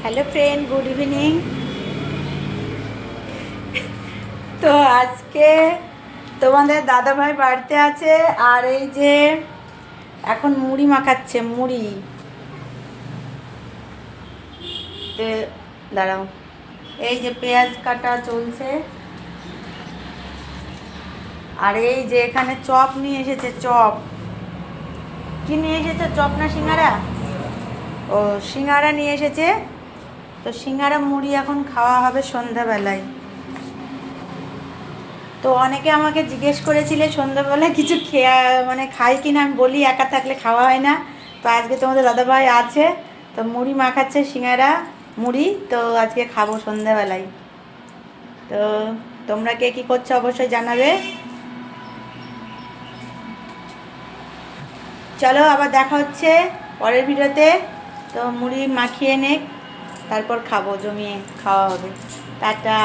Hello friend, good evening. তো আজকে তোমাদের দাদাভাই বাড়িতে আছে, আর এই যে এখন মুড়ি মাখাচ্ছে। মুড়ি তে দাঁড়াও, এই যে পেঁয়াজ কাটা চলছে, আর এই যে এখানে চপ নিয়ে এসেছে। চপ কি নিয়ে এসেছে? চপ না সিঙ্গারা? ও, সিঙ্গারা নিয়ে এসেছে। তো সিঙ্গারা মুড়ি এখন খাওয়া হবে সন্ধ্যাবেলায়। তো অনেকে আমাকে জিজ্ঞেস করেছিলে সন্ধ্যাবেলায় কিছু খেয়া মানে খাই কিনা। আমি বলি একা থাকলে খাওয়া হয় না। তো আজকে তোমাদের দাদাভাই আছে, তো মুড়ি মাখাচ্ছে, সিঙ্গারা মুড়ি। তো আজকে খাবো সন্ধ্যাবেলায়। তো তোমরা কে কী করছো অবশ্যই জানাবে। চলো আবার দেখা হচ্ছে পরের ভিডিওতে। তো মুড়ি মাখিয়ে নে, তারপর খাবো, জমিয়ে খাওয়া হবে। টাটা।